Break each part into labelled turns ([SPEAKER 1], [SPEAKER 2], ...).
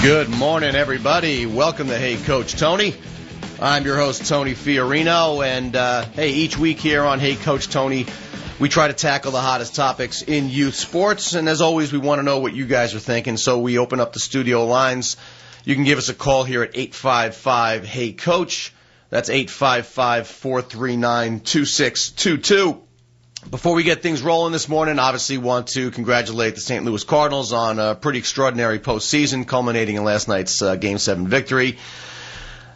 [SPEAKER 1] Good morning, everybody. Welcome to Hey Coach Tony. I'm your host, Tony Fiorino, and hey, each week here on Hey Coach Tony, we try to tackle the hottest topics in youth sports, and as always, we want to know what you guys are thinking, so we open up the studio lines. You can give us a call here at 855-HEY-COACH. That's 855-439-2622. Before we get things rolling this morning, obviously want to congratulate the St. Louis Cardinals on a pretty extraordinary postseason, culminating in last night's Game 7 victory.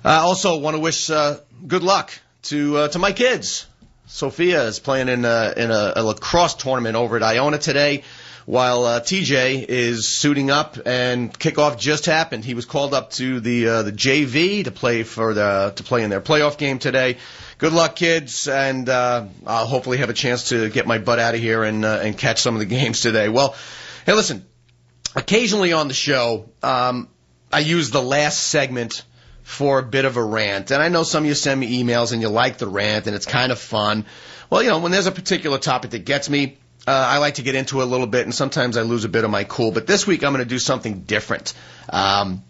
[SPEAKER 1] Also want to wish good luck to my kids. Sophia is playing in a lacrosse tournament over at Iona today, while TJ is suiting up, and kickoff just happened. He was called up to the JV to play in their playoff game today. Good luck, kids, and I'll hopefully have a chance to get my butt out of here and catch some of the games today. Well, hey, listen, occasionally on the show, I use the last segment for a bit of a rant, and I know some of you send me emails and you like the rant, and it's kind of fun. Well, you know, when there's a particular topic that gets me, I like to get into it a little bit, and sometimes I lose a bit of my cool, but this week I'm going to do something different. I'm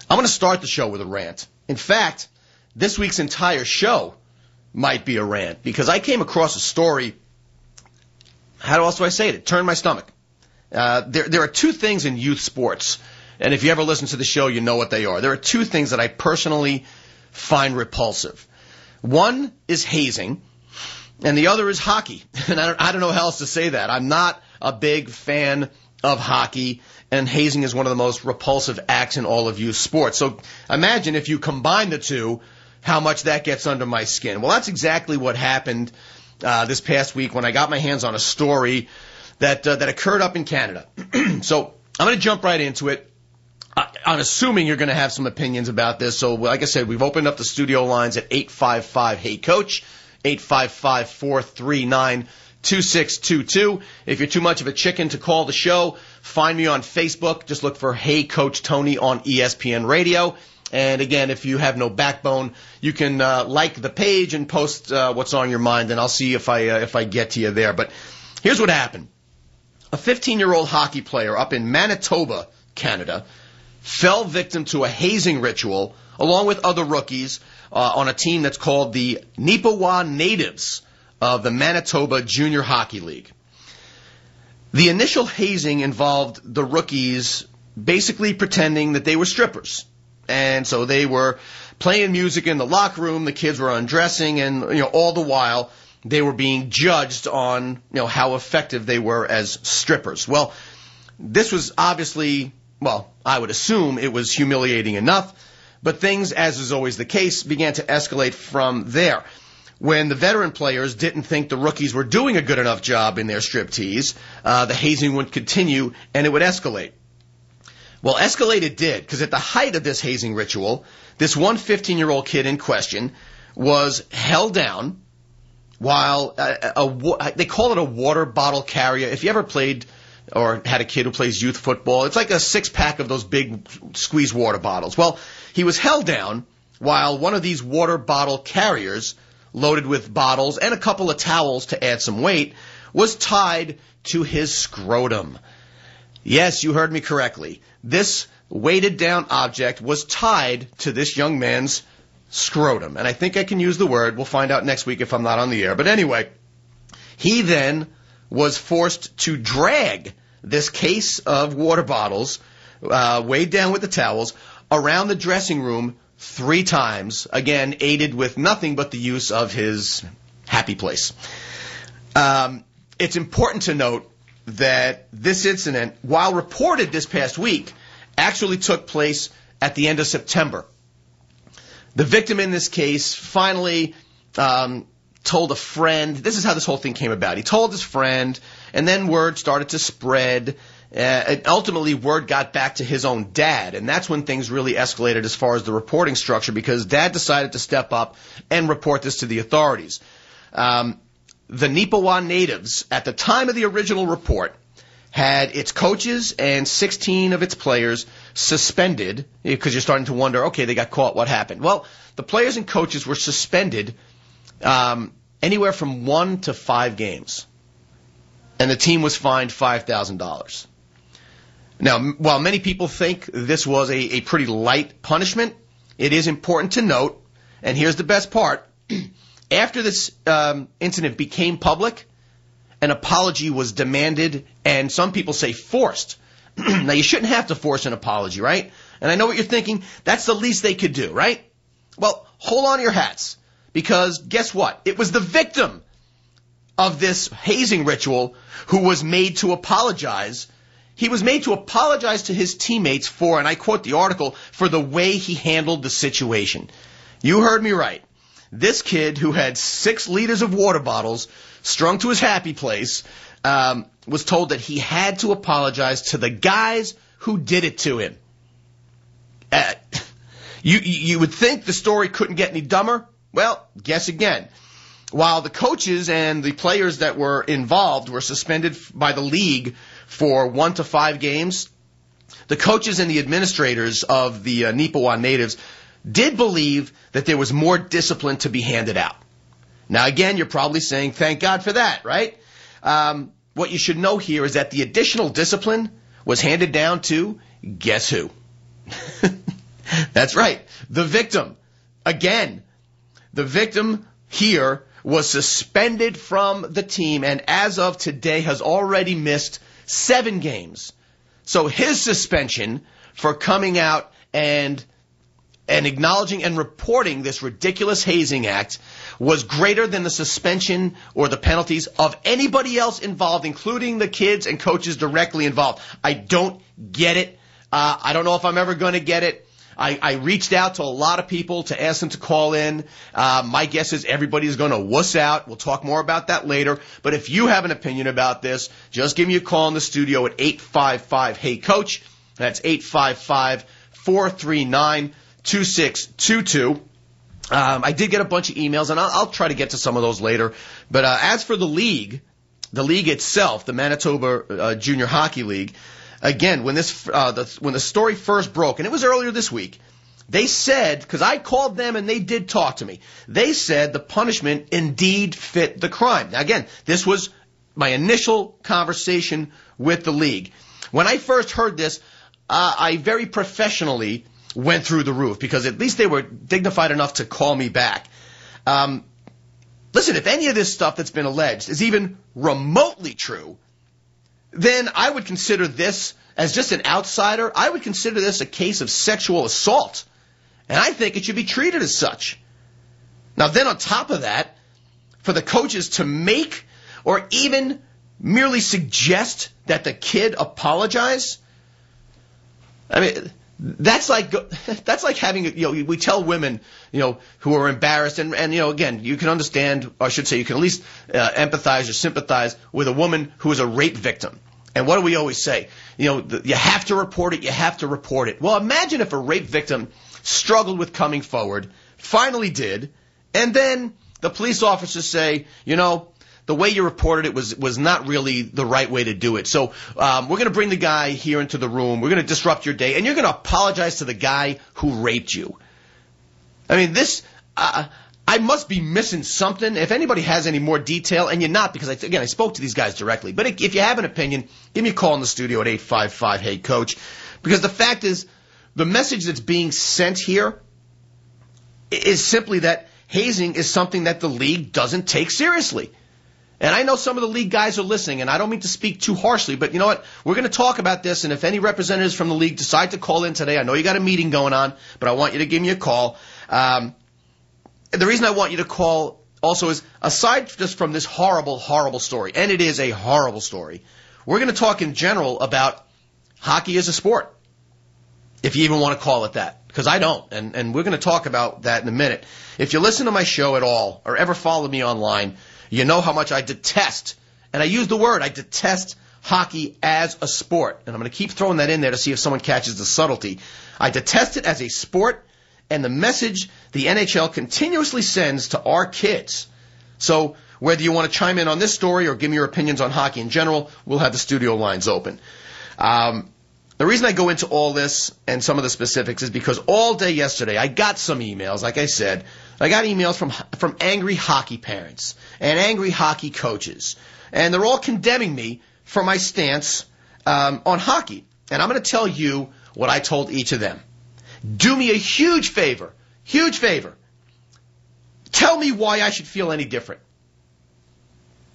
[SPEAKER 1] going to start the show with a rant. In fact, this week's entire show might be a rant, because I came across a story, how else do I say it? It turned my stomach. There are two things in youth sports, and if you ever listen to the show, you know what they are. There are two things that I personally find repulsive. One is hazing, and the other is hockey. And I don't know how else to say that. I'm not a big fan of hockey, and hazing is one of the most repulsive acts in all of youth sports. So imagine if you combine the two, how much that gets under my skin. Well, that's exactly what happened this past week when I got my hands on a story that occurred up in Canada. So I'm going to jump right into it. I'm assuming you're going to have some opinions about this. So like I said, we've opened up the studio lines at 855-HEY-COACH, 855-439-2622. If you're too much of a chicken to call the show, find me on Facebook. Just look for Hey Coach Tony on ESPN Radio. And again, if you have no backbone, you can like the page and post what's on your mind, and I'll see if I get to you there. But here's what happened. A 15-year-old hockey player up in Manitoba, Canada, fell victim to a hazing ritual along with other rookies on a team that's called the Nipawin Natives of the Manitoba Junior Hockey League. The initial hazing involved the rookies basically pretending that they were strippers. And so they were playing music in the locker room, the kids were undressing, and all the while they were being judged on how effective they were as strippers. Well, this was obviously, I would assume it was humiliating enough, but things, as is always the case, began to escalate from there. When the veteran players didn't think the rookies were doing a good enough job in their striptease, the hazing would continue and it would escalate. Well, escalate it did, because at the height of this hazing ritual, this one 15-year-old kid in question was held down while they call it a water bottle carrier. If you ever played or had a kid who plays youth football, it's like a six-pack of those big squeeze water bottles. Well, he was held down while one of these water bottle carriers, loaded with bottles and a couple of towels to add some weight, was tied to his scrotum. Yes, you heard me correctly. This weighted down object was tied to this young man's scrotum. And I think I can use the word. We'll find out next week if I'm not on the air. But anyway, he then was forced to drag this case of water bottles, weighed down with the towels, around the dressing room 3 times, again, aided with nothing but the use of his happy place. It's important to note that this incident, while reported this past week, actually took place at the end of September. The victim in this case finally told a friend. This is how this whole thing came about. He told his friend, and then word started to spread. And ultimately, word got back to his own dad, and that's when things really escalated as far as the reporting structure, because dad decided to step up and report this to the authorities. The Nipawin Natives, at the time of the original report, had its coaches and 16 of its players suspended, because you're starting to wonder, okay, they got caught, what happened? Well, the players and coaches were suspended anywhere from 1 to 5 games, and the team was fined $5,000. Now, while many people think this was a pretty light punishment, it is important to note, and here's the best part, after this incident became public, an apology was demanded, and some people say forced. Now, you shouldn't have to force an apology, right? And I know what you're thinking. That's the least they could do, right? Well, hold on to your hats, because guess what? It was the victim of this hazing ritual who was made to apologize. He was made to apologize to his teammates for, and I quote the article, for the way he handled the situation. You heard me right. This kid who had 6 liters of water bottles strung to his happy place was told that he had to apologize to the guys who did it to him. You would think the story couldn't get any dumber. Well, guess again. While the coaches and the players that were involved were suspended by the league for 1 to 5 games, the coaches and the administrators of the Nipawa natives did believe that there was more discipline to be handed out. Now, again, you're probably saying, thank God for that, right? What you should know here is that the additional discipline was handed down to, guess who? That's right, the victim. Again, the victim here was suspended from the team and as of today has already missed 7 games. So his suspension for coming out and acknowledging and reporting this ridiculous hazing act was greater than the suspension or the penalties of anybody else involved, including the kids and coaches directly involved. I don't get it. I don't know if I'm ever going to get it. I reached out to a lot of people to ask them to call in. My guess is everybody's going to wuss out. We'll talk more about that later. But if you have an opinion about this, just give me a call in the studio at 855-HEY-COACH. That's 855-439-2622. I did get a bunch of emails, and I'll try to get to some of those later. But as for the league itself, the Manitoba Junior Hockey League, again, when the story first broke, and it was earlier this week, they said, because I called them and they did talk to me, they said the punishment indeed fit the crime. Now, again, this was my initial conversation with the league. When I first heard this, I very professionally went through the roof, because at least they were dignified enough to call me back. Listen, if any of this stuff that's been alleged is even remotely true, then I would consider this, as just an outsider, I would consider this a case of sexual assault. And I think it should be treated as such. Now, then on top of that, for the coaches to make or even merely suggest that the kid apologize, I mean, that's like having, we tell women, who are embarrassed, and again, you can understand, or I should say, you can at least empathize or sympathize with a woman who is a rape victim. And what do we always say? You have to report it, you have to report it. Well, imagine if a rape victim struggled with coming forward, finally did, and then the police officers say, the way you reported it was not really the right way to do it. So we're going to bring the guy here into the room. We're going to disrupt your day, and you're going to apologize to the guy who raped you. I mean, this, I must be missing something. If anybody has any more detail, and you're not, because, I spoke to these guys directly. But if you have an opinion, give me a call in the studio at 855-HEY-COACH. Because the fact is, the message that's being sent here is simply that hazing is something that the league doesn't take seriously. And I know some of the league guys are listening, and I don't mean to speak too harshly, but you know what? We're going to talk about this, and if any representatives from the league decide to call in today, I know you got a meeting going on, but I want you to give me a call. The reason I want you to call also is, aside just from this horrible, horrible story, and it is a horrible story, we're going to talk in general about hockey as a sport, if you even want to call it that, because I don't, and we're going to talk about that in a minute. If you listen to my show at all, or ever follow me online, you know how much I detest, and I use the word, I detest hockey as a sport. And I'm going to keep throwing that in there to see if someone catches the subtlety. I detest it as a sport, and the message the NHL continuously sends to our kids. So whether you want to chime in on this story or give me your opinions on hockey in general, we'll have the studio lines open. The reason I go into all this and some of the specifics is because all day yesterday I got some emails, like I said. I got emails from angry hockey parents and angry hockey coaches. And they're all condemning me for my stance on hockey. and I'm going to tell you what I told each of them. Do me a huge favor. Tell me why I should feel any different.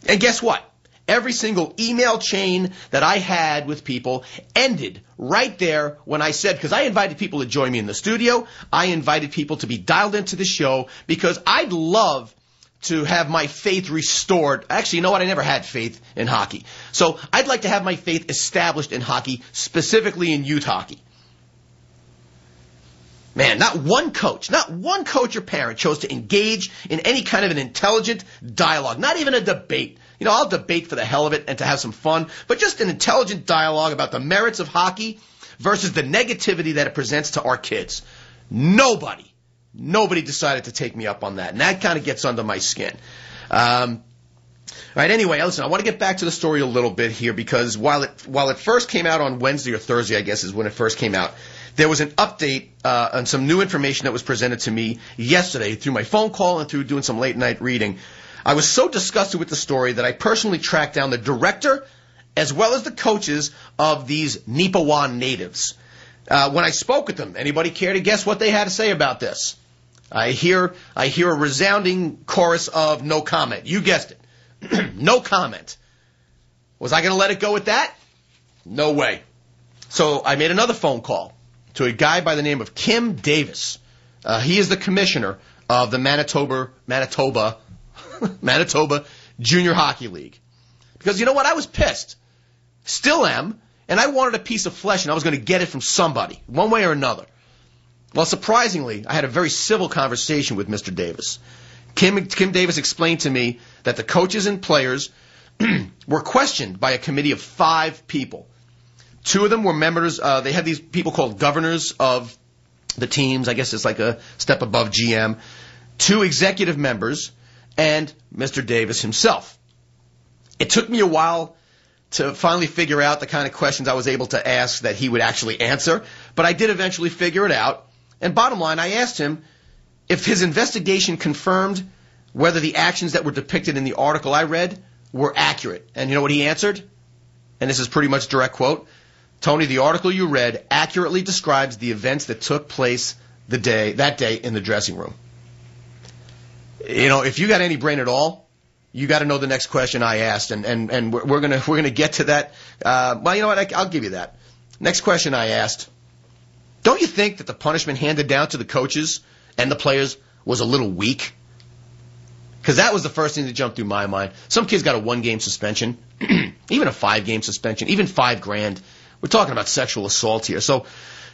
[SPEAKER 1] And guess what? Every single email chain that I had with people ended right there when I said, because I invited people to join me in the studio. I invited people to be dialed into the show because I'd love to have my faith restored. Actually, you know what? I never had faith in hockey. So I'd like to have my faith established in hockey, specifically in youth hockey. Man, not one coach or parent chose to engage in any kind of an intelligent dialogue, not even a debate. You know, I'll debate for the hell of it and to have some fun, but just an intelligent dialogue about the merits of hockey versus the negativity that it presents to our kids. Nobody decided to take me up on that, and that kind of gets under my skin. All right, anyway, listen, I want to get back to the story a little bit here because while it first came out on Wednesday or Thursday, I guess is when it first came out, there was an update on some new information that was presented to me yesterday through my phone call and through doing some late-night reading. I was so disgusted with the story that I personally tracked down the director as well as the coaches of these Nipawan natives. When I spoke with them, anybody care to guess what they had to say about this? I hear a resounding chorus of no comment. You guessed it. No comment. Was I going to let it go with that? No way. So I made another phone call to a guy by the name of Kim Davis. He is the commissioner of the Manitoba Junior Hockey League. Because you know what? I was pissed. Still am. And I wanted a piece of flesh, and I was going to get it from somebody, one way or another. Well, surprisingly, I had a very civil conversation with Mr. Davis. Kim Davis explained to me that the coaches and players were questioned by a committee of 5 people. 2 of them were members. They had these people called governors of the teams. I guess it's like a step above GM. 2 executive members and Mr. Davis himself. It took me a while to finally figure out the kind of questions I was able to ask that he would actually answer, but I did eventually figure it out. And bottom line, I asked him if his investigation confirmed whether the actions that were depicted in the article I read were accurate. And you know what he answered? And this is pretty much a direct quote. Tony, the article you read accurately describes the events that took place that day in the dressing room. You know, if you got any brain at all, you got to know the next question I asked, and we're gonna get to that. Well, you know what? I'll give you that. Next question I asked. Don't you think that the punishment handed down to the coaches and the players was a little weak? Because that was the first thing that jumped through my mind. Some kids got a 1-game suspension, even a 5-game suspension, even $5,000. We're talking about sexual assault here. So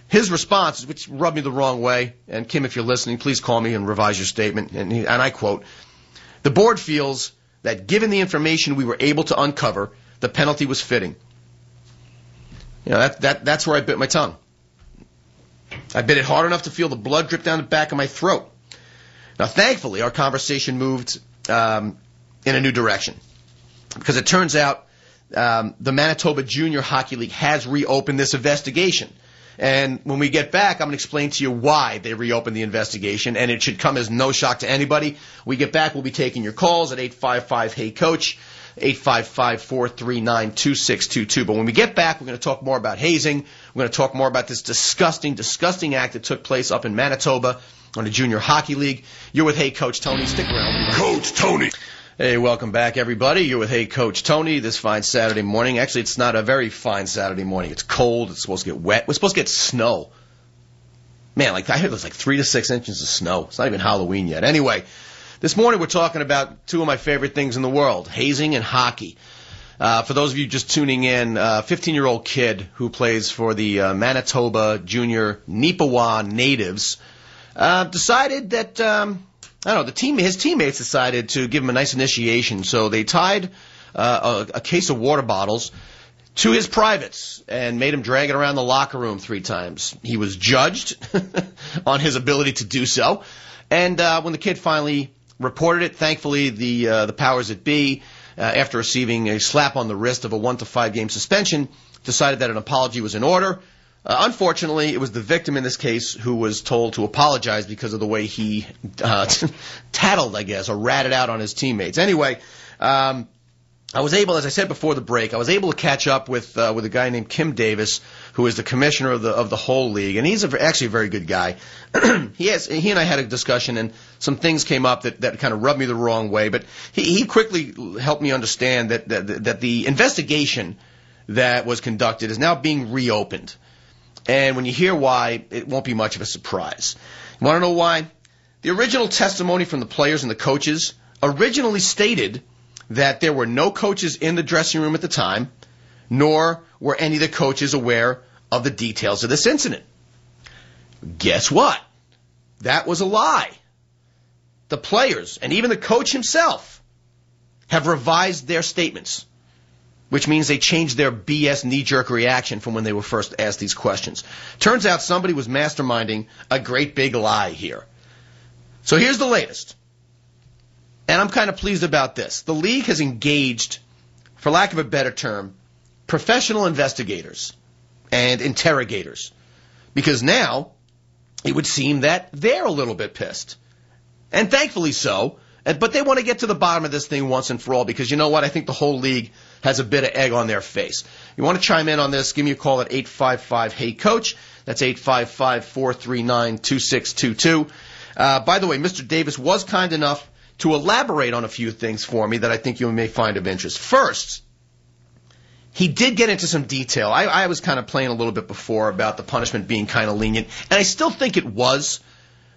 [SPEAKER 1] his response, which rubbed me the wrong way, and Kim, if you're listening, please call me and revise your statement. And I quote, the board feels that given the information we were able to uncover, the penalty was fitting. You know, that's where I bit my tongue. I bit it hard enough to feel the blood drip down the back of my throat. Now, thankfully, our conversation moved in a new direction. Because it turns out the Manitoba Junior Hockey League has reopened this investigation. And when we get back, I'm going to explain to you why they reopened the investigation, and it should come as no shock to anybody. We get back, we'll be taking your calls at 855-HEY-COACH, 855-439-2622. But when we get back, we're going to talk more about hazing. We're going to talk more about this disgusting, disgusting act that took place up in Manitoba on the Junior Hockey League. You're with Hey Coach Tony. Stick around.
[SPEAKER 2] Coach Tony.
[SPEAKER 1] Hey, welcome back, everybody. You're with Hey Coach Tony this fine Saturday morning. Actually, it's not a very fine Saturday morning. It's cold. It's supposed to get wet. We're supposed to get snow. Man, I heard there's 3 to 6 inches of snow. It's not even Halloween yet. Anyway, this morning we're talking about 2 of my favorite things in the world, hazing and hockey. For those of you just tuning in, a 15-year-old kid who plays for the Manitoba Junior Nipawan natives decided that... his teammates decided to give him a nice initiation, so they tied a case of water bottles to his privates and made him drag it around the locker room 3 times. He was judged on his ability to do so, and when the kid finally reported it, thankfully the powers that be, after receiving a slap on the wrist of a 1 to 5 game suspension, decided that an apology was in order. Unfortunately, it was the victim in this case who was told to apologize because of the way he tattled, I guess, or ratted out on his teammates. Anyway, I was able, as I said before the break, I was able to catch up with a guy named Kim Davis, who is the commissioner of the whole league, and he's actually a very good guy. He and I had a discussion, and some things came up that kind of rubbed me the wrong way. But he quickly helped me understand that the investigation that was conducted is now being reopened. And when you hear why, it won't be much of a surprise. You want to know why? The original testimony from the players and the coaches originally stated that there were no coaches in the dressing room at the time, nor were any of the coaches aware of the details of this incident. Guess what? That was a lie. The players, and even the coach himself, have revised their statements, which means they changed their BS knee-jerk reaction from when they were first asked these questions. Turns out somebody was masterminding a great big lie here. So here's the latest. And I'm kind of pleased about this. The league has engaged, for lack of a better term, professional investigators and interrogators. Because now it would seem that they're a little bit pissed. And thankfully so. But they want to get to the bottom of this thing once and for all, because you know what? I think the whole league has a bit of egg on their face. You want to chime in on this, give me a call at 855-HEY-COACH. That's 855-439-2622. By the way, Mr. Davis was kind enough to elaborate on a few things for me that I think you may find of interest. First, he did get into some detail. I was kind of playing a little bit before about the punishment being kind of lenient, and I still think it was,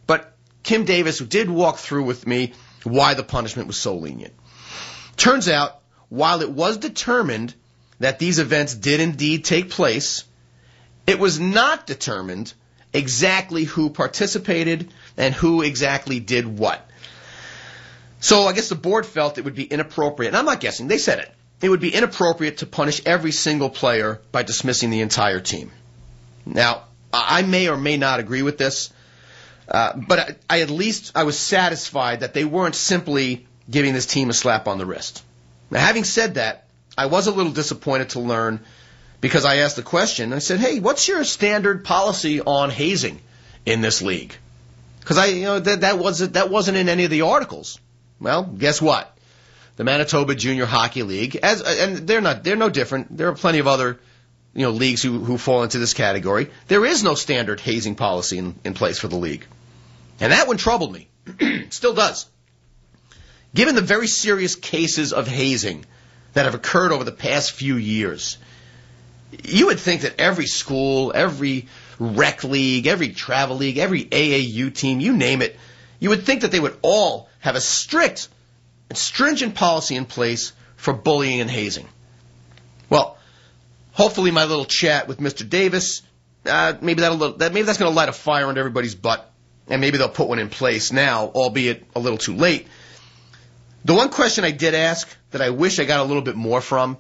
[SPEAKER 1] but Kim Davis did walk through with me why the punishment was so lenient. Turns out, while it was determined that these events did indeed take place, it was not determined exactly who participated and who exactly did what. So I guess the board felt it would be inappropriate, and I'm not guessing, they said it. It would be inappropriate to punish every single player by dismissing the entire team. Now, I may or may not agree with this, but I was satisfied that they weren't simply giving this team a slap on the wrist. Now, having said that, I was a little disappointed to learn, because I asked the question, I said, hey, what's your standard policy on hazing in this league? Because that wasn't in any of the articles. Well, guess what? The Manitoba Junior Hockey League, and they're no different. There are plenty of other leagues who fall into this category. There is no standard hazing policy in place for the league. And that one troubled me. Still does. Given the very serious cases of hazing that have occurred over the past few years, you would think that every school, every rec league, every travel league, every AAU team, you name it, you would think that they would all have a strict and stringent policy in place for bullying and hazing. Well, hopefully my little chat with Mr. Davis, maybe that's going to light a fire under everybody's butt, and maybe they'll put one in place now, albeit a little too late. The one question I did ask that I wish I got a little bit more from,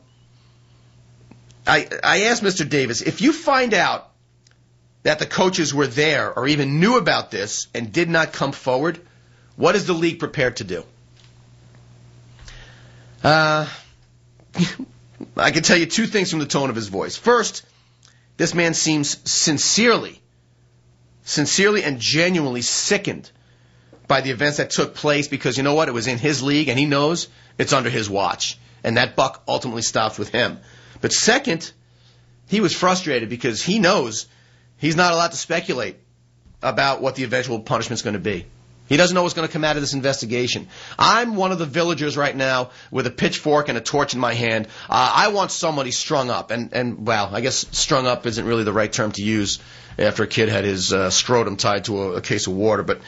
[SPEAKER 1] I asked Mr. Davis, if you find out that the coaches were there or even knew about this and did not come forward, what is the league prepared to do? I can tell you two things from the tone of his voice. First, this man seems sincerely and genuinely sickened by the events that took place, because you know what? It was in his league, and he knows it's under his watch. And that buck ultimately stops with him. But second, he was frustrated because he knows he's not allowed to speculate about what the eventual punishment's going to be. He doesn't know what's going to come out of this investigation. I'm one of the villagers right now with a pitchfork and a torch in my hand. I want somebody strung up. And well, I guess strung up isn't really the right term to use after a kid had his scrotum tied to a case of water. But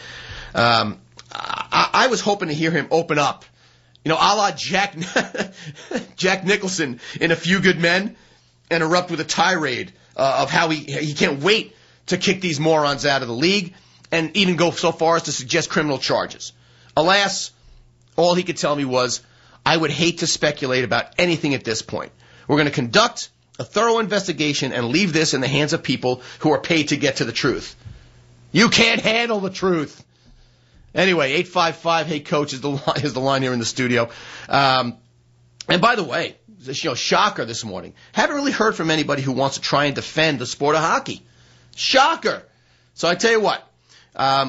[SPEAKER 1] I was hoping to hear him open up, a la Jack Nicholson in A Few Good Men, and erupt with a tirade of how he can't wait to kick these morons out of the league, and even go so far as to suggest criminal charges. Alas, all he could tell me was, I would hate to speculate about anything at this point. We're going to conduct a thorough investigation and leave this in the hands of people who are paid to get to the truth. You can't handle the truth. Anyway, 855-HEY-COACH is the line here in the studio. And by the way, shocker this morning. Haven't really heard from anybody who wants to try and defend the sport of hockey. Shocker. So I tell you what,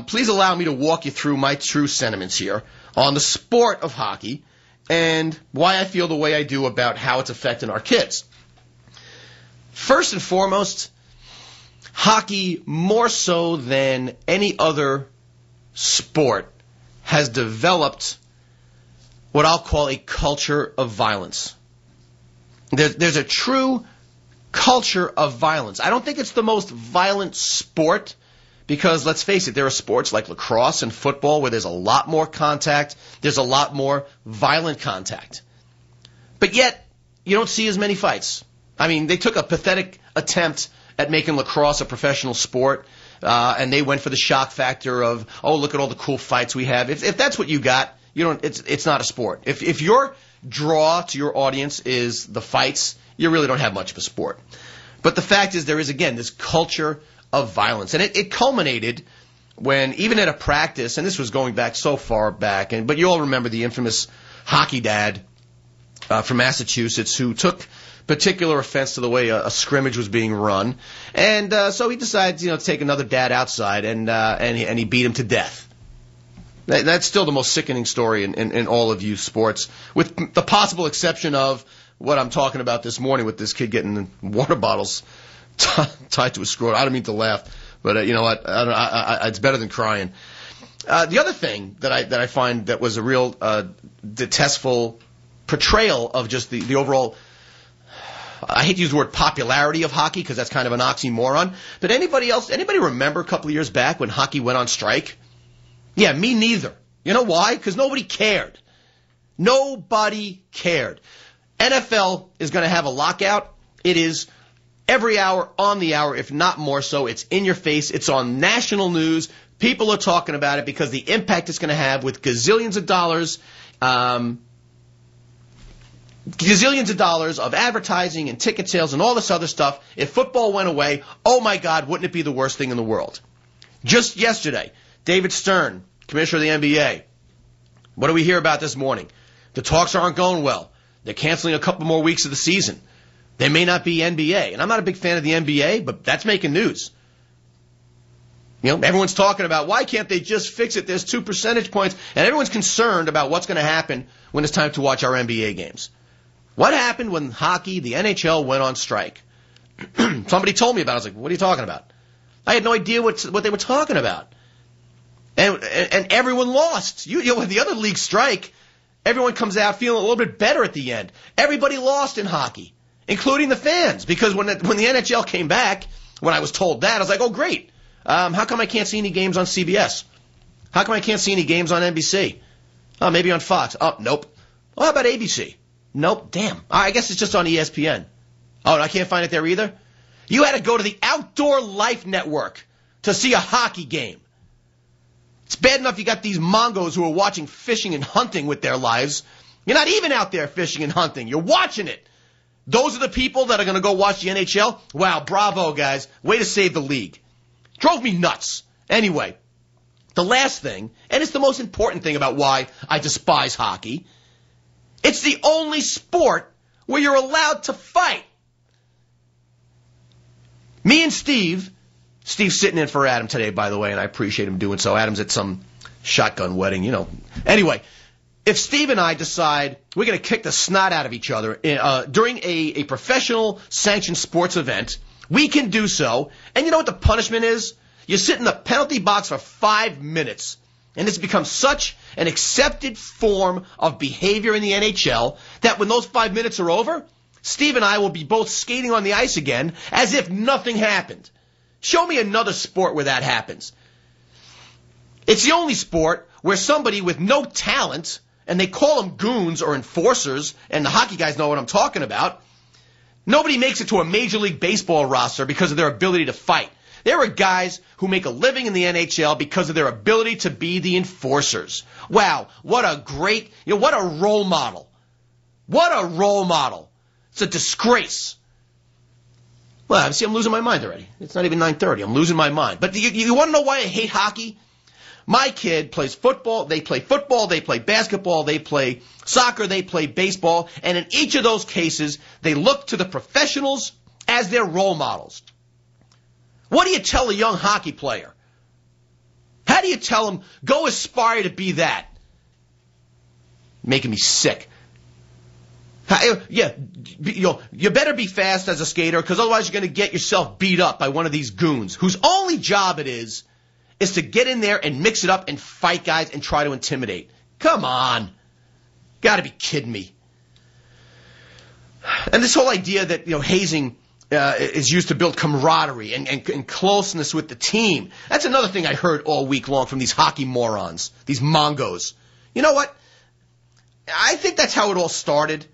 [SPEAKER 1] please allow me to walk you through my true sentiments here on the sport of hockey and why I feel the way I do about how it's affecting our kids. First and foremost, hockey, more so than any other sport, has developed what I'll call a culture of violence. There's a true culture of violence. I don't think it's the most violent sport because, let's face it, there are sports like lacrosse and football where there's a lot more contact, there's a lot more violent contact. But yet, you don't see as many fights. I mean, they took a pathetic attempt at making lacrosse a professional sport, and they went for the shock factor of, oh, look at all the cool fights we have. If that's what you got, you don't. It's not a sport. If your draw to your audience is the fights, you really don't have much of a sport. But the fact is, there is again this culture of violence, and it culminated when even at a practice, and this was going back so far back, but you all remember the infamous hockey dad from Massachusetts who took particular offense to the way a scrimmage was being run, and so he decided, to take another dad outside, and he beat him to death. That's still the most sickening story in all of youth sports, with the possible exception of what I'm talking about this morning with this kid getting water bottles tied to his scrotum. I don't mean to laugh, but you know what? It's better than crying. The other thing that I find that was a real detestful portrayal of just the overall, I hate to use the word popularity of hockey because that's kind of an oxymoron, but anybody remember a couple of years back when hockey went on strike? Yeah, me neither. You know why? Because nobody cared. Nobody cared. NFL is going to have a lockout. It is every hour, on the hour, if not more so. It's in your face. It's on national news. People are talking about it because the impact it's going to have with gazillions of dollars of advertising and ticket sales and all this other stuff. If football went away, oh my God, wouldn't it be the worst thing in the world? Just yesterday, David Stern, commissioner of the NBA. What do we hear about this morning? The talks aren't going well. They're canceling a couple more weeks of the season. There may not be NBA. And I'm not a big fan of the NBA, but that's making news. Everyone's talking about why can't they just fix it? There's 2 percentage points. And everyone's concerned about what's going to happen when it's time to watch our NBA games. What happened when hockey, the NHL, went on strike? Somebody told me about it. I was like, what are you talking about? I had no idea what they were talking about. And everyone lost. When the other leagues strike, everyone comes out feeling a little bit better at the end. Everybody lost in hockey, including the fans, because when the NHL came back, when I was told that, I was like, oh, great. How come I can't see any games on CBS? How come I can't see any games on NBC? Oh, maybe on Fox. Oh, nope. Well, how about ABC? Nope. Damn. I guess it's just on ESPN. Oh, and I can't find it there either? You had to go to the Outdoor Life Network to see a hockey game. It's bad enough you got these Mongos who are watching fishing and hunting with their lives. You're not even out there fishing and hunting. You're watching it. Those are the people that are going to go watch the NHL? Wow, bravo, guys. Way to save the league. Drove me nuts. Anyway, the last thing, and it's the most important thing about why I despise hockey, it's the only sport where you're allowed to fight. Me and Steve's sitting in for Adam today, by the way, and I appreciate him doing so. Adam's at some shotgun wedding, Anyway, if Steve and I decide we're going to kick the snot out of each other during a professional sanctioned sports event, we can do so. And you know what the punishment is? You sit in the penalty box for 5 minutes. And it's become such an accepted form of behavior in the NHL that when those 5 minutes are over, Steve and I will be both skating on the ice again as if nothing happened. Show me another sport where that happens. It's the only sport where somebody with no talent, and they call them goons or enforcers, and the hockey guys know what I'm talking about, nobody makes it to a Major League Baseball roster because of their ability to fight. There are guys who make a living in the NHL because of their ability to be the enforcers. Wow, what a great, what a role model. What a role model. It's a disgrace. Well, see, I'm losing my mind already. It's not even 9:30. I'm losing my mind. But you want to know why I hate hockey? My kid plays football, they play basketball, they play soccer, they play baseball, and in each of those cases, they look to the professionals as their role models. What do you tell a young hockey player? How do you tell him, go aspire to be that? Making me sick. You better be fast as a skater, because otherwise you're going to get yourself beat up by one of these goons whose only job it is to get in there and mix it up and fight guys and try to intimidate. Come on. Got to be kidding me. And this whole idea that, hazing is used to build camaraderie and closeness with the team. That's another thing I heard all week long from these hockey morons, these Mongos. You know what? I think that's how it all started.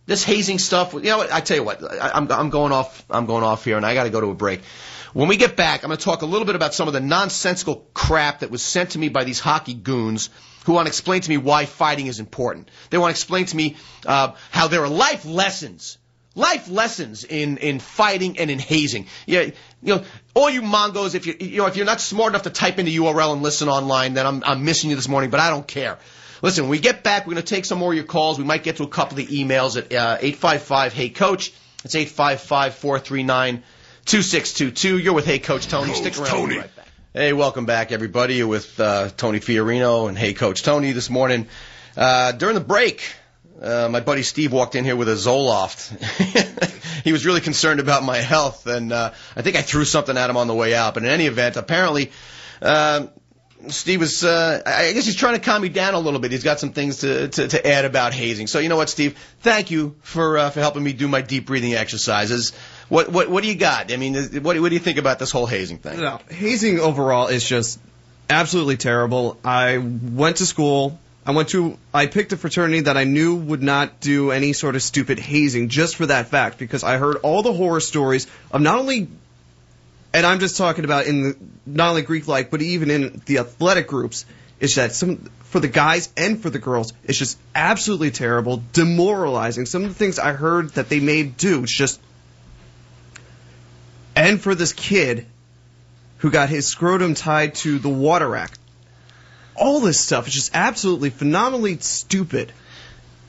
[SPEAKER 1] This hazing stuff. I tell you what. I'm going off here, and I got to go to a break. When we get back, I'm going to talk a little bit about some of the nonsensical crap that was sent to me by these hockey goons who want to explain to me why fighting is important. They want to explain to me how there are life lessons in fighting and in hazing. All you Mongos, if you're not smart enough to type in the URL and listen online, then I'm missing you this morning. But I don't care. Listen, when we get back, we're going to take some more of your calls. We might get to a couple of the emails at 855-HEY-COACH. It's 855-439-2622. You're with Hey Coach Tony. Stick around. Tony. We'll be right back. Hey, welcome back, everybody. You're with Tony Fiorino and Hey Coach Tony this morning. During the break, my buddy Steve walked in here with a Zoloft. He was really concerned about my health, and I think I threw something at him on the way out. But in any event, apparently Steve was, I guess he's trying to calm me down a little bit. He's got some things to add about hazing. So you know what, Steve? Thank you for helping me do my deep breathing exercises. What do you got? I mean, what do you think about this whole hazing thing?
[SPEAKER 2] No, hazing overall is just absolutely terrible. I went to school. I picked a fraternity that I knew would not do any sort of stupid hazing just for that fact, because I heard all the horror stories of not only, and I'm just talking about not only Greek life, but even in the athletic groups, is that for the guys and for the girls, it's just absolutely terrible, demoralizing. Some of the things I heard that they may do, it's just, and for this kid who got his scrotum tied to the water rack. All this stuff is just absolutely phenomenally stupid.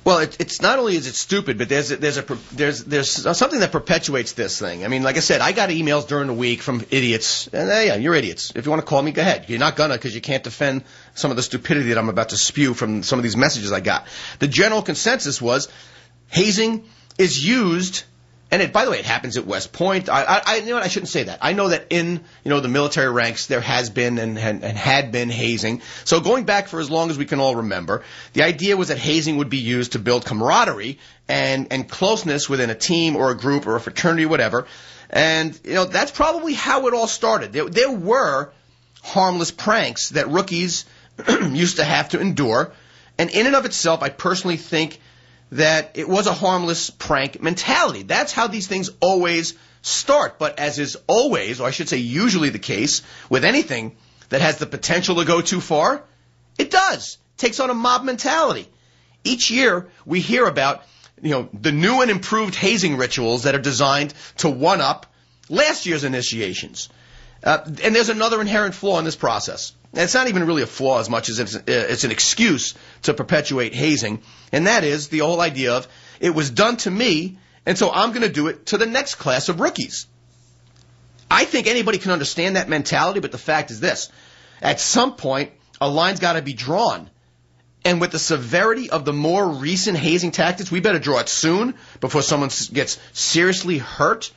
[SPEAKER 1] Well, it's not only is it stupid, but there's something that perpetuates this thing. I mean, like I said, I got emails during the week from idiots, and yeah, you're idiots. If you want to call me, go ahead. You're not gonna, because you can't defend some of the stupidity that I'm about to spew from some of these messages I got. The general consensus was hazing is used. And by the way, it happens at West Point. You know what? I shouldn't say that. I know that in the military ranks there has been and had been hazing. So going back for as long as we can all remember, the idea was that hazing would be used to build camaraderie and closeness within a team or a group or a fraternity or whatever. And that's probably how it all started. There were harmless pranks that rookies used to have to endure, and in and of itself, I personally think that it was a harmless prank mentality. That's how these things always start. But as is always, or I should say usually the case, with anything that has the potential to go too far, it does. It takes on a mob mentality. Each year we hear about the new and improved hazing rituals that are designed to one-up last year's initiations. And there's another inherent flaw in this process. And it's not even really a flaw as much as it's an excuse to perpetuate hazing, and that is the whole idea of it was done to me, and so I'm going to do it to the next class of rookies. I think anybody can understand that mentality, but the fact is this. At some point, a line's got to be drawn. And with the severity of the more recent hazing tactics, we better draw it soon before someone gets seriously hurt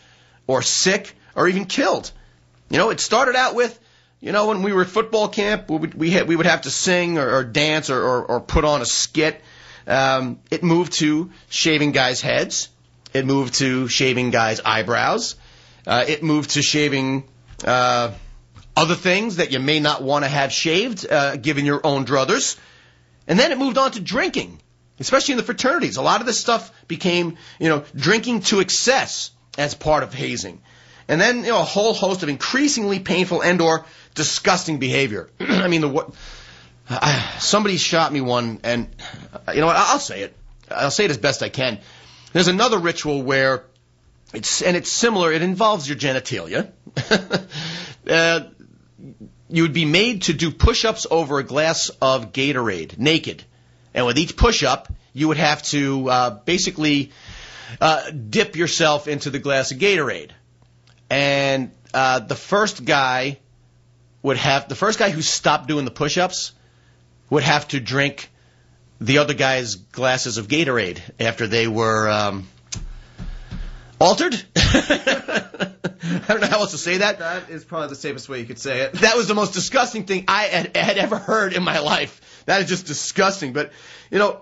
[SPEAKER 1] or sick or even killed. It started out with, when we were at football camp, we would have to sing or dance or put on a skit. It moved to shaving guys' heads. It moved to shaving guys' eyebrows. It moved to shaving other things that you may not want to have shaved, given your own druthers. And then it moved on to drinking, especially in the fraternities. A lot of this stuff became, drinking to excess as part of hazing. And then, a whole host of increasingly painful and or disgusting behavior. I mean, somebody shot me one, and you know what? I'll say it. I'll say it as best I can. There's another ritual where it's similar. It involves your genitalia. You would be made to do push-ups over a glass of Gatorade, naked. And with each push-up, you would have to basically dip yourself into the glass of Gatorade. And the first guy who stopped doing the push-ups would have to drink the other guy's glasses of Gatorade after they were altered. I don't know how else to say that.
[SPEAKER 2] That is probably the safest way you could say it.
[SPEAKER 1] That was the most disgusting thing I had ever heard in my life. That is just disgusting. But, the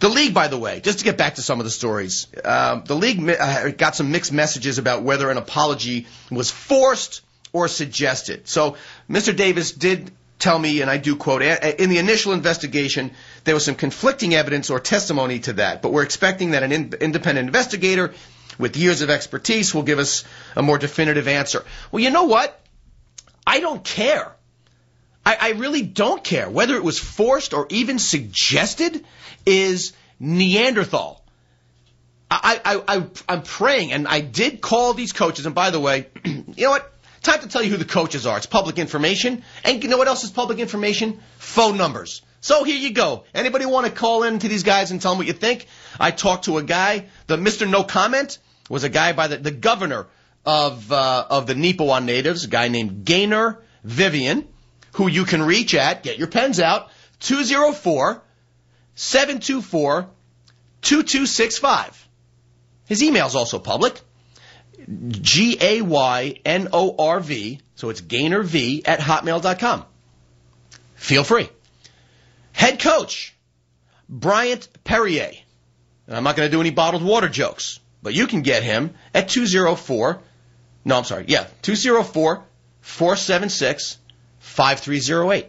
[SPEAKER 1] league, by the way, just to get back to some of the stories, the league got some mixed messages about whether an apology was forced or suggested. So Mr. Davis did tell me, and I do quote, in the initial investigation, there was some conflicting evidence or testimony to that, but we're expecting that an independent investigator with years of expertise will give us a more definitive answer. Well, you know what? I don't care. I really don't care. Whether it was forced or even suggested is Neanderthal. I'm praying, and I did call these coaches, and by the way, you know what? Time to tell you who the coaches are. It's public information. And you know what else is public information? Phone numbers. So here you go. Anybody want to call in to these guys and tell them what you think? I talked to a guy. The Mr. No Comment was a guy by the governor of the Nipawan natives, a guy named Gaynor Vivian, who you can reach at, get your pens out, 204-724-2265. His email's also public. GAYNORV, so it's GaynorV at hotmail.com. Feel free. Head coach, Bryant Perrier. And I'm not going to do any bottled water jokes, but you can get him at 204-476-5308.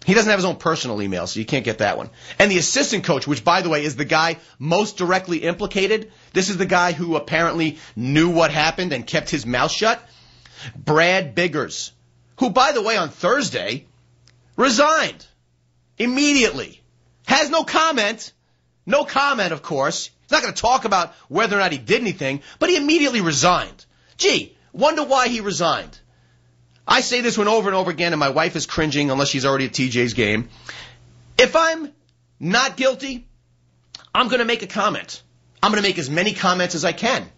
[SPEAKER 1] He doesn't have his own personal email, so you can't get that one. And the assistant coach, which, by the way, is the guy most directly implicated. This is the guy who apparently knew what happened and kept his mouth shut. Brad Biggers, who, by the way, on Thursday, resigned immediately. Has no comment. No comment, of course. He's not going to talk about whether or not he did anything, but he immediately resigned. Gee, wonder why he resigned. I say this one over and over again, and my wife is cringing unless she's already at TJ's game. If I'm not guilty, I'm going to make a comment. I'm going to make as many comments as I can.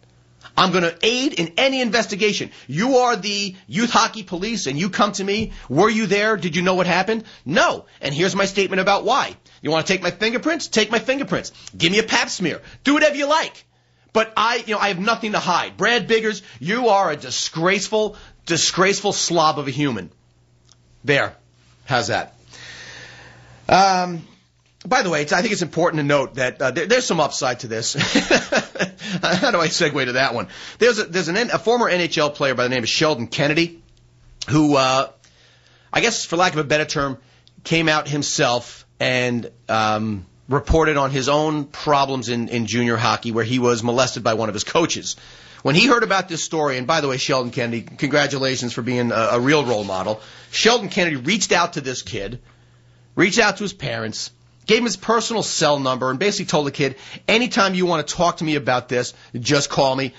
[SPEAKER 1] I'm going to aid in any investigation. You are the youth hockey police, and you come to me. Were you there? Did you know what happened? No. And here's my statement about why. You want to take my fingerprints? Take my fingerprints. Give me a pap smear. Do whatever you like. But I have nothing to hide. Brad Biggers, you are a disgraceful slob of a human. There. How's that? By the way, I think it's important to note that there's some upside to this. How do I segue to that one? There's a former NHL player by the name of Sheldon Kennedy who, I guess for lack of a better term, came out himself and reported on his own problems in junior hockey where he was molested by one of his coaches. When he heard about this story, and by the way, Sheldon Kennedy, congratulations for being a real role model. Sheldon Kennedy reached out to this kid, reached out to his parents, gave him his personal cell number, and basically told the kid, anytime you want to talk to me about this, just call me.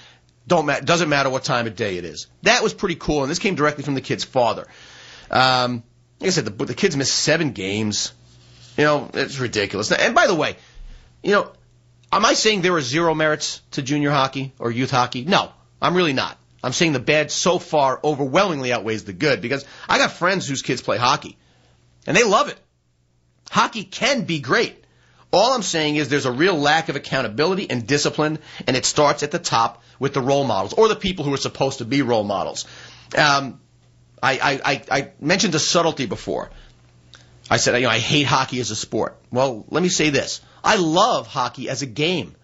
[SPEAKER 1] Doesn't matter what time of day it is. That was pretty cool, and this came directly from the kid's father. Like I said, the kids missed 7 games. It's ridiculous. And by the way, am I saying there are zero merits to junior hockey or youth hockey? No, I'm really not. I'm saying the bad so far overwhelmingly outweighs the good because I got friends whose kids play hockey, and they love it. Hockey can be great. All I'm saying is there's a real lack of accountability and discipline, and it starts at the top with the role models or the people who are supposed to be role models. I mentioned a subtlety before. I said, I hate hockey as a sport. Well, let me say this. I love hockey as a game.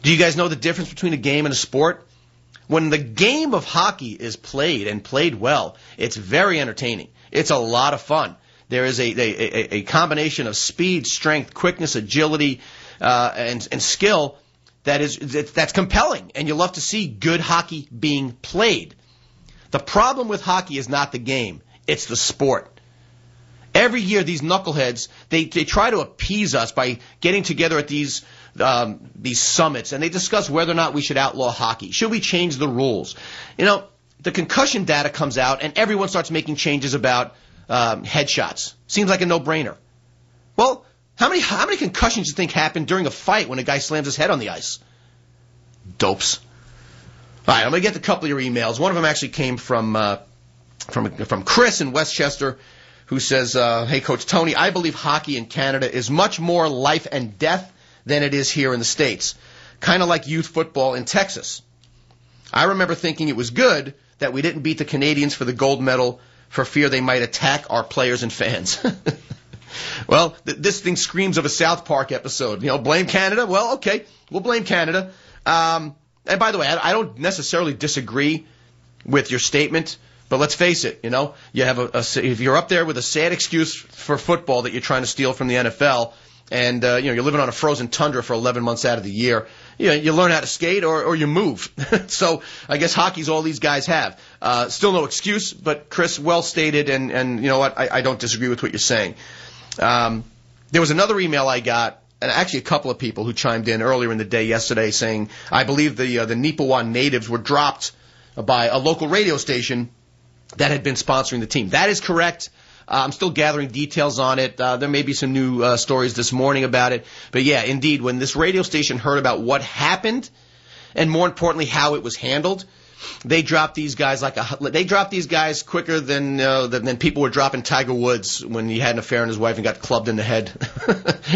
[SPEAKER 1] Do you guys know the difference between a game and a sport? When the game of hockey is played and played well, it's very entertaining. It's a lot of fun. There is a combination of speed, strength, quickness, agility, and skill that's compelling, and you love to see good hockey being played. The problem with hockey is not the game. It's the sport. Every year, these knuckleheads, they try to appease us by getting together at these summits, and they discuss whether or not we should outlaw hockey. Should we change the rules? The concussion data comes out, and everyone starts making changes about headshots. Seems like a no-brainer. Well, how many concussions do you think happen during a fight when a guy slams his head on the ice? Dopes. All right, I'm going to get a couple of your emails. One of them actually came from Chris in Westchester, who says, hey, Coach Tony, I believe hockey in Canada is much more life and death than it is here in the States. Kind of like youth football in Texas. I remember thinking it was good that we didn't beat the Canadians for the gold medal for fear they might attack our players and fans. Well, this thing screams of a South Park episode. Blame Canada? Well, okay, we'll blame Canada. And by the way, I don't necessarily disagree with your statement, but let's face it, you have if you're up there with a sad excuse for football that you're trying to steal from the NFL, and you're living on a frozen tundra for 11 months out of the year, you learn how to skate or you move. So I guess hockey's all these guys have. Still no excuse, but Chris, well stated, and you know what, I don't disagree with what you're saying. There was another email I got, and actually a couple of people who chimed in earlier in the day yesterday saying, I believe the Nipawin natives were dropped by a local radio station that had been sponsoring the team. That is correct. I'm still gathering details on it. There may be some new stories this morning about it. But yeah, indeed, when this radio station heard about what happened, and more importantly, how it was handled, they dropped these guys quicker than people were dropping Tiger Woods when he had an affair on his wife and got clubbed in the head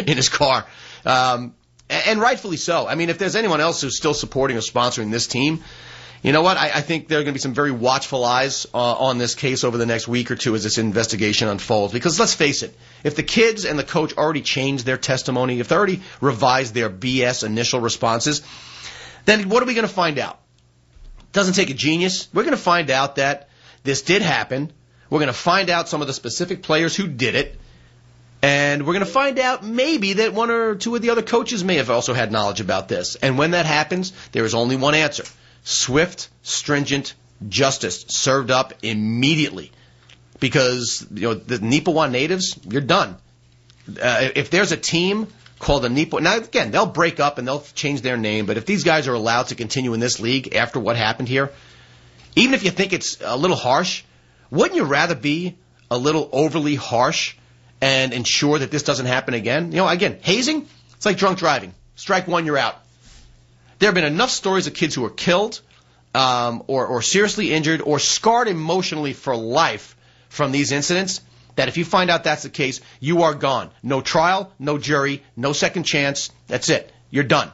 [SPEAKER 1] in his car. And rightfully so. I mean, if there's anyone else who's still supporting or sponsoring this team, you know what? I think there are going to be some very watchful eyes on this case over the next week or two as this investigation unfolds. Because let's face it, if the kids and the coach already changed their testimony, if they already revised their BS initial responses, then what are we going to find out? Doesn't take a genius. We're going to find out that this did happen. We're going to find out some of the specific players who did it. And we're going to find out maybe that one or two of the other coaches may have also had knowledge about this. And when that happens, there is only one answer. Swift, stringent justice served up immediately. Because, the Nipawin natives, you're done. If there's a team called the Nipawin, now again, they'll break up and they'll change their name, but if these guys are allowed to continue in this league after what happened here, even if you think it's a little harsh, wouldn't you rather be a little overly harsh and ensure that this doesn't happen again? Again, hazing, it's like drunk driving. Strike one, you're out. There have been enough stories of kids who were killed or seriously injured or scarred emotionally for life from these incidents that if you find out that's the case, you are gone. No trial, no jury, no second chance. That's it. You're done.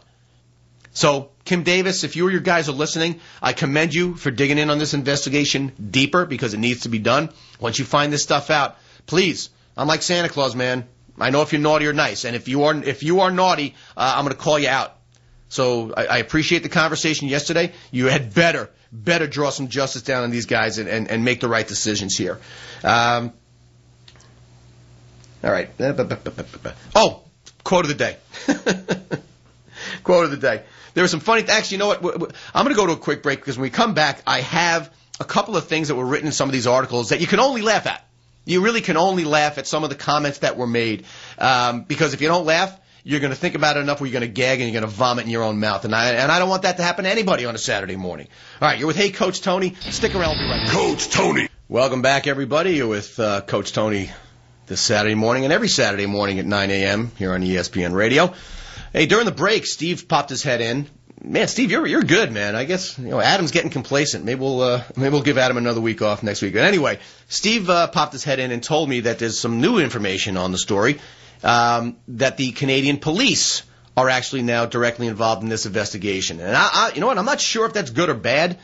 [SPEAKER 1] So, Kim Davis, if you or your guys are listening, I commend you for digging in on this investigation deeper because it needs to be done. Once you find this stuff out, please, I'm like Santa Claus, man. I know if you're naughty or nice, and if you are naughty, I'm going to call you out. So I appreciate the conversation yesterday. You had better draw some justice down on these guys and make the right decisions here. All right. Oh, quote of the day. Quote of the day. There were some funny. Actually, you know what? I'm going to go to a quick break because when we come back, I have a couple of things that were written in some of these articles that you can only laugh at. You really can only laugh at some of the comments that were made because if you don't laugh, you're going to think about it enough where you're going to gag and you're going to vomit in your own mouth. And I don't want that to happen to anybody on a Saturday morning. All right, you're with Hey Coach Tony. Stick around. We'll be right back.
[SPEAKER 3] Coach Tony.
[SPEAKER 1] Welcome back, everybody. You're with Coach Tony this Saturday morning and every Saturday morning at 9 a.m. here on ESPN Radio. Hey, during the break, Steve popped his head in. Man, Steve, you're good, man. I guess Adam's getting complacent. Maybe we'll give Adam another week off next week. But anyway, Steve popped his head in and told me that there's some new information on the story. That the Canadian police are actually now directly involved in this investigation. And you know what? I'm not sure if that's good or bad.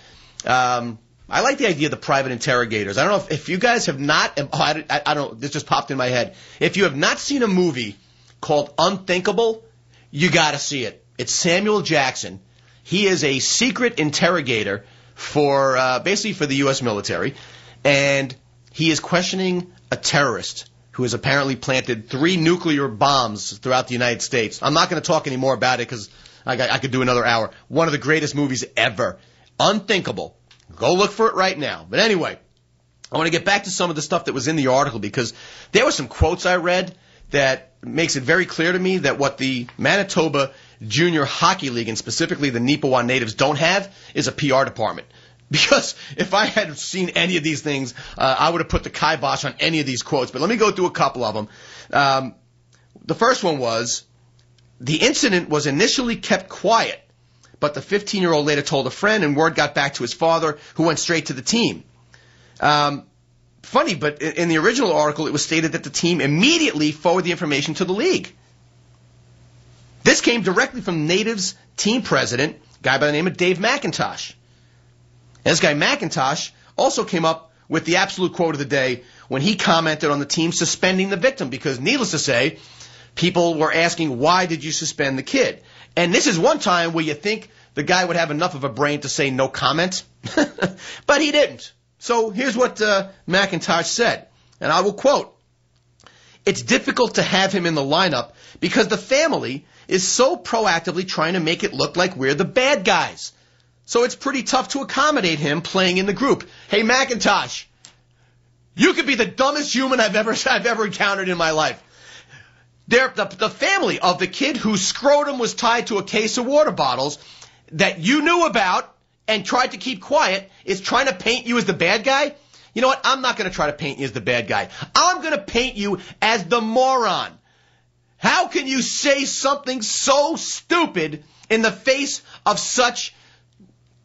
[SPEAKER 1] I like the idea of the private interrogators. I don't know if you guys have not. I don't. This just popped in my head. If you have not seen a movie called Unthinkable, you got to see it. It's Samuel Jackson. He is a secret interrogator for basically for the U.S. military, and he is questioning a terrorist who has apparently planted 3 nuclear bombs throughout the United States. I'm not going to talk any more about it because I could do another hour. One of the greatest movies ever. Unthinkable. Go look for it right now. But anyway, I want to get back to some of the stuff that was in the article because there were some quotes I read that makes it very clear to me that what the Manitoba Junior Hockey League and specifically the Nipawin natives don't have is a PR department. Because if I had seen any of these things, I would have put the kibosh on any of these quotes. But let me go through a couple of them. The first one was, the incident was initially kept quiet, but the 15-year-old later told a friend and word got back to his father, who went straight to the team. funny, but in the original article, it was stated that the team immediately forwarded the information to the league. This came directly from Natives team president, a guy by the name of Dave McIntosh. And this guy McIntosh also came up with the absolute quote of the day when he commented on the team suspending the victim, because needless to say, people were asking, why did you suspend the kid? And this is one time where you think the guy would have enough of a brain to say no comment, but he didn't. So here's what McIntosh said, and I will quote, "It's difficult to have him in the lineup because the family is so proactively trying to make it look like we're the bad guys. So it's pretty tough to accommodate him playing in the group." Hey, McIntosh, you could be the dumbest human I've ever encountered in my life. The family of the kid whose scrotum was tied to a case of water bottles that you knew about and tried to keep quiet is trying to paint you as the bad guy? You know what? I'm not going to try to paint you as the bad guy. I'm going to paint you as the moron. How can you say something so stupid in the face of such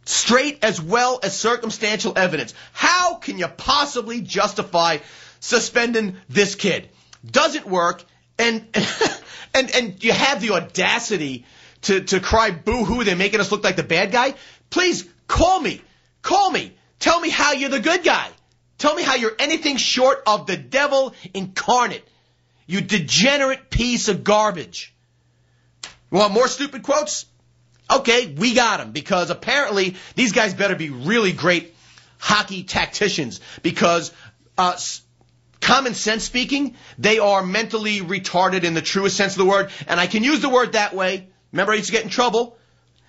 [SPEAKER 1] straight as well as circumstantial evidence? How can you possibly justify suspending this kid? Doesn't work, and you have the audacity to cry boo-hoo, they're making us look like the bad guy? Please, call me. Tell me how you're the good guy. Tell me how you're anything short of the devil incarnate. You degenerate piece of garbage. You want more stupid quotes? Okay, we got them, because apparently these guys better be really great hockey tacticians, because common sense speaking, they are mentally retarded in the truest sense of the word, and I can use the word that way. Remember, I used to get in trouble.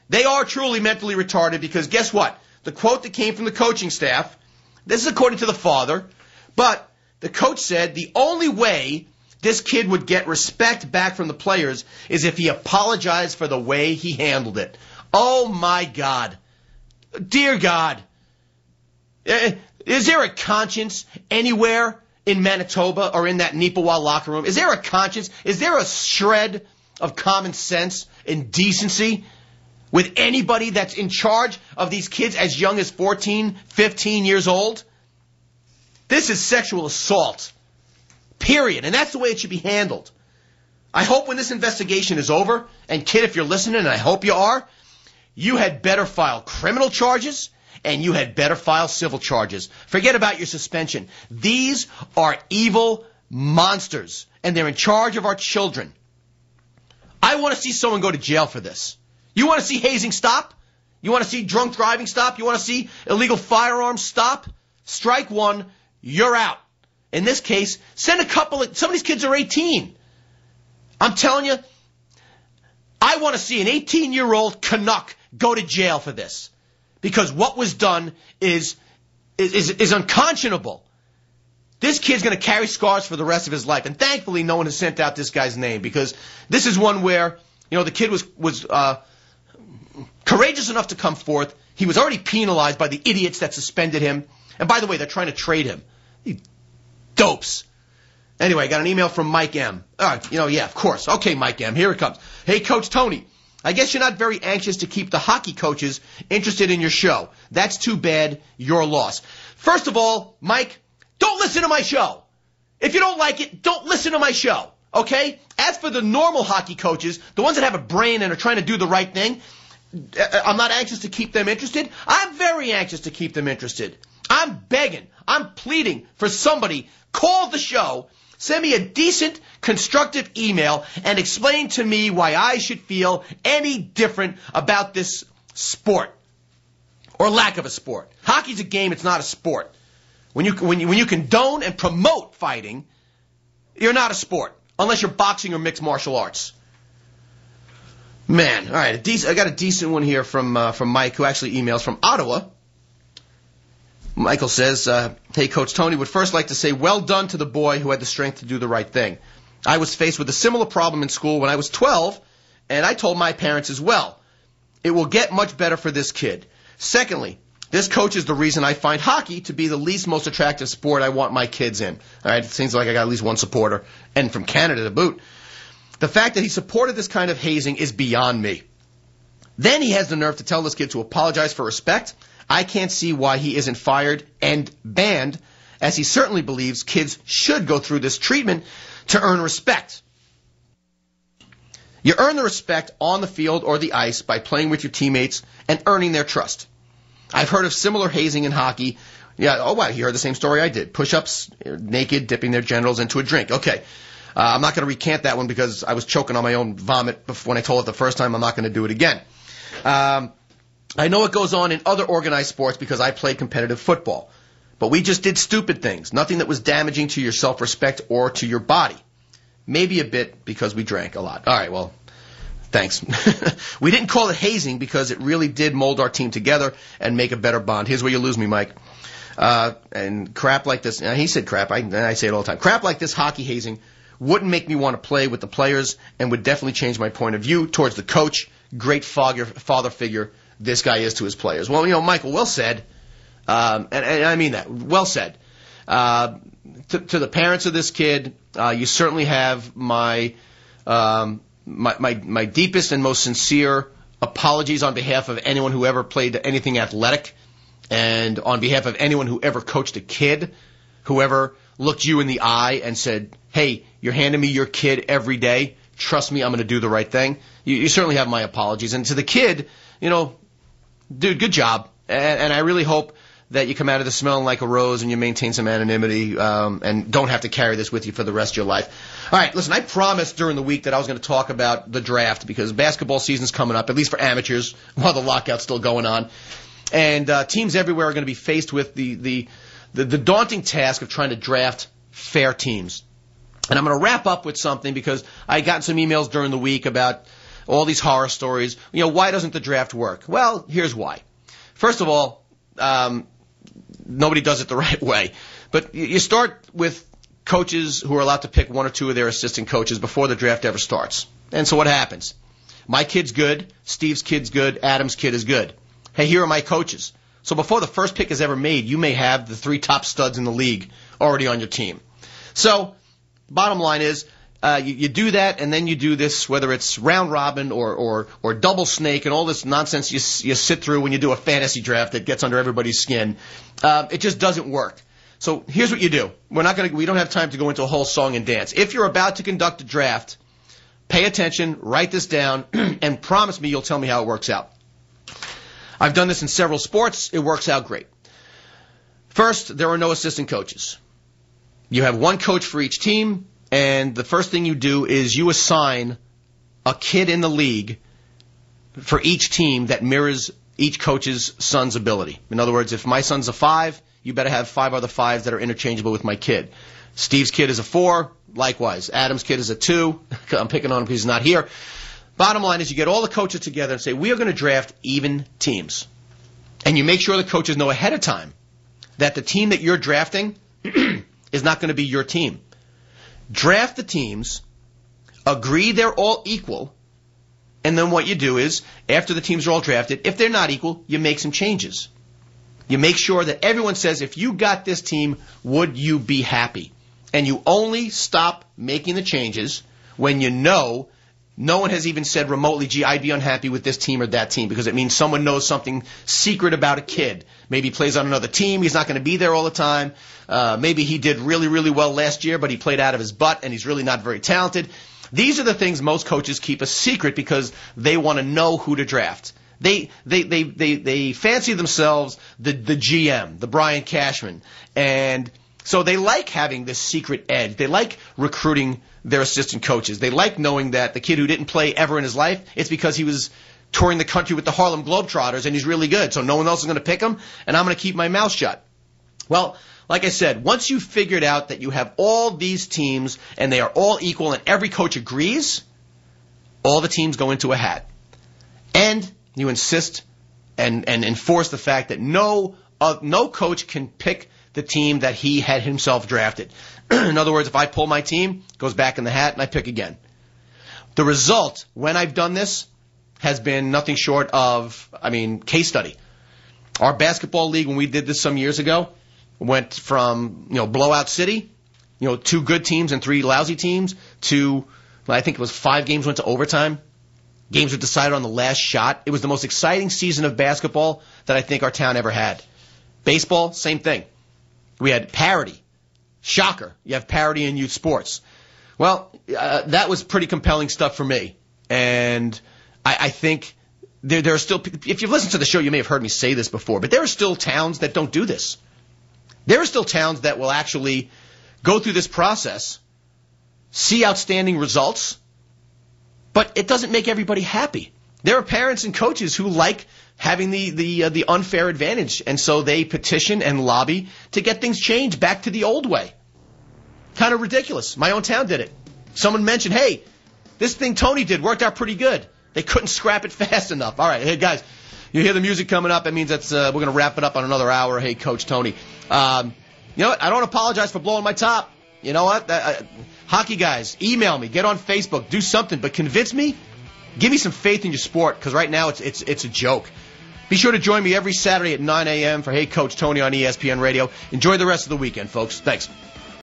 [SPEAKER 1] They are truly mentally retarded, because guess what? The quote that came from the coaching staff, this is according to the father, but the coach said the only way this kid would get respect back from the players is if he apologized for the way he handled it. Oh, my God. Dear God. Is there a conscience anywhere in Manitoba or in that Neepawa locker room? Is there a conscience? Is there a shred of common sense and decency with anybody that's in charge of these kids as young as 14, 15 years old? This is sexual assault. Period. And that's the way it should be handled. I hope when this investigation is over, and kid, if you're listening, and I hope you are, you had better file criminal charges and you had better file civil charges. Forget about your suspension. These are evil monsters, and they're in charge of our children. I want to see someone go to jail for this. You want to see hazing stop? You want to see drunk driving stop? You want to see illegal firearms stop? Strike one, you're out. In this case, send some of these kids are 18. I'm telling you, I want to see an 18-year-old Canuck go to jail for this. Because what was done is unconscionable. This kid's going to carry scars for the rest of his life. And thankfully, no one has sent out this guy's name, because this is one where, the kid was courageous enough to come forth. He was already penalized by the idiots that suspended him. And by the way, they're trying to trade him. Dopes. Anyway, I got an email from Mike M. Yeah, of course. Okay, Mike M, here it comes. Hey, Coach Tony, I guess you're not very anxious to keep the hockey coaches interested in your show. That's too bad. Your loss. First of all, Mike, don't listen to my show. If you don't like it, don't listen to my show. Okay? As for the normal hockey coaches, the ones that have a brain and are trying to do the right thing, I'm not anxious to keep them interested. I'm very anxious to keep them interested. I'm begging. I'm pleading for somebody. Call the show. Send me a decent, constructive email and explain to me why I should feel any different about this sport or lack of a sport. Hockey's a game. It's not a sport. When you condone and promote fighting, you're not a sport unless you're boxing or mixed martial arts. Man, all right. I got a decent one here from Mike, who actually emails from Ottawa. Michael says, hey, Coach Tony, would first like to say well done to the boy who had the strength to do the right thing. I was faced with a similar problem in school when I was 12, and I told my parents as well. It will get much better for this kid. Secondly, this coach is the reason I find hockey to be the least most attractive sport I want my kids in. All right, it seems like I got at least one supporter, and from Canada to boot. The fact that he supported this kind of hazing is beyond me. Then he has the nerve to tell this kid to apologize for respect. I can't see why he isn't fired and banned as he certainly believes kids should go through this treatment to earn respect. You earn the respect on the field or the ice by playing with your teammates and earning their trust. I've heard of similar hazing in hockey. Yeah, oh, wow, you heard the same story I did. Push-ups, naked, dipping their genitals into a drink. Okay. I'm not going to recant that one because I was choking on my own vomit when I told it the first time. I'm not going to do it again. I know it goes on in other organized sports because I played competitive football. But we just did stupid things, nothing that was damaging to your self-respect or to your body. Maybe a bit because we drank a lot. All right, well, thanks. We didn't call it hazing because it really did mold our team together and make a better bond. Here's where you lose me, Mike. And crap like this, he said crap, I say it all the time. Crap like this hockey hazing wouldn't make me want to play with the players and would definitely change my point of view towards the coach. Great father figure this guy is to his players. Well, Michael, well said. And I mean that. Well said. To the parents of this kid, you certainly have my deepest and most sincere apologies on behalf of anyone who ever played anything athletic and on behalf of anyone who ever coached a kid, whoever looked you in the eye and said, hey, you're handing me your kid every day. Trust me, I'm going to do the right thing. You certainly have my apologies. And to the kid, dude, good job. And I really hope that you come out of this smelling like a rose and you maintain some anonymity and don't have to carry this with you for the rest of your life. All right, listen, I promised during the week that I was going to talk about the draft because basketball season's coming up, at least for amateurs, while the lockout's still going on. And teams everywhere are going to be faced with the daunting task of trying to draft fair teams. And I'm going to wrap up with something because I got some emails during the week about all these horror stories. Why doesn't the draft work? Well, here's why. First of all, nobody does it the right way. But you start with coaches who are allowed to pick one or two of their assistant coaches before the draft ever starts. And so what happens? My kid's good, Steve's kid's good, Adam's kid is good. Hey, here are my coaches. So before the first pick is ever made, you may have the 3 top studs in the league already on your team. So bottom line is, you do that, and then you do this, whether it's round robin or double snake and all this nonsense you sit through when you do a fantasy draft that gets under everybody's skin. It just doesn't work. So here's what you do. We don't have time to go into a whole song and dance. If you're about to conduct a draft, pay attention, write this down, and promise me you'll tell me how it works out. I've done this in several sports. It works out great. First, there are no assistant coaches. You have one coach for each team. And the first thing you do is you assign a kid in the league for each team that mirrors each coach's son's ability. In other words, if my son's a 5, you better have 5 other 5s that are interchangeable with my kid. Steve's kid is a 4, likewise. Adam's kid is a 2. I'm picking on him because he's not here. Bottom line is you get all the coaches together and say, we are going to draft even teams. And you make sure the coaches know ahead of time that the team that you're drafting is not going to be your team. Draft the teams, agree they're all equal, and then what you do is, after the teams are all drafted, if they're not equal, you make some changes. You make sure that everyone says, if you got this team, would you be happy? And you only stop making the changes when you know no one has even said remotely, gee, I'd be unhappy with this team or that team, because it means someone knows something secret about a kid. Maybe he plays on another team, he's not going to be there all the time. Maybe he did really, really well last year, but he played out of his butt and he's really not very talented. These are the things most coaches keep a secret because they want to know who to draft. They fancy themselves the GM, the Brian Cashman, and so they like having this secret edge. They like recruiting their assistant coaches. They like knowing that the kid who didn't play ever in his life, it's because he was touring the country with the Harlem Globetrotters and he's really good, so no one else is going to pick him, and I'm going to keep my mouth shut. Well, like I said, once you've figured out that you have all these teams and they are all equal and every coach agrees, all the teams go into a hat. And you insist and enforce the fact that no coach can pick the team that he had himself drafted. In other words, if I pull my team, it goes back in the hat and I pick again. The result, when I've done this, has been nothing short of, case study. Our basketball league, when we did this some years ago, went from, blowout city, 2 good teams and 3 lousy teams, to, I think it was 5 games went to overtime. Games were decided on the last shot. It was the most exciting season of basketball that I think our town ever had. Baseball, same thing. We had parity. Shocker. You have parity in youth sports. Well, that was pretty compelling stuff for me. And I think there are still, if you've listened to the show, you may have heard me say this before, but there are still towns that don't do this. There are still towns that will actually go through this process, see outstanding results, but it doesn't make everybody happy. There are parents and coaches who like having the unfair advantage, and so they petition and lobby to get things changed back to the old way. Kind of ridiculous. My own town did it. Someone mentioned, hey, this thing Tony did worked out pretty good. They couldn't scrap it fast enough. All right, hey, guys, you hear the music coming up. That means that's we're going to wrap it up on another hour. Hey, Coach Tony. You know what? I don't apologize for blowing my top. You know what? Hockey guys, email me. Get on Facebook. Do something. But convince me. Give me some faith in your sport, because right now it's a joke. Be sure to join me every Saturday at 9 a.m. for Hey Coach Tony on ESPN Radio. Enjoy the rest of the weekend, folks. Thanks.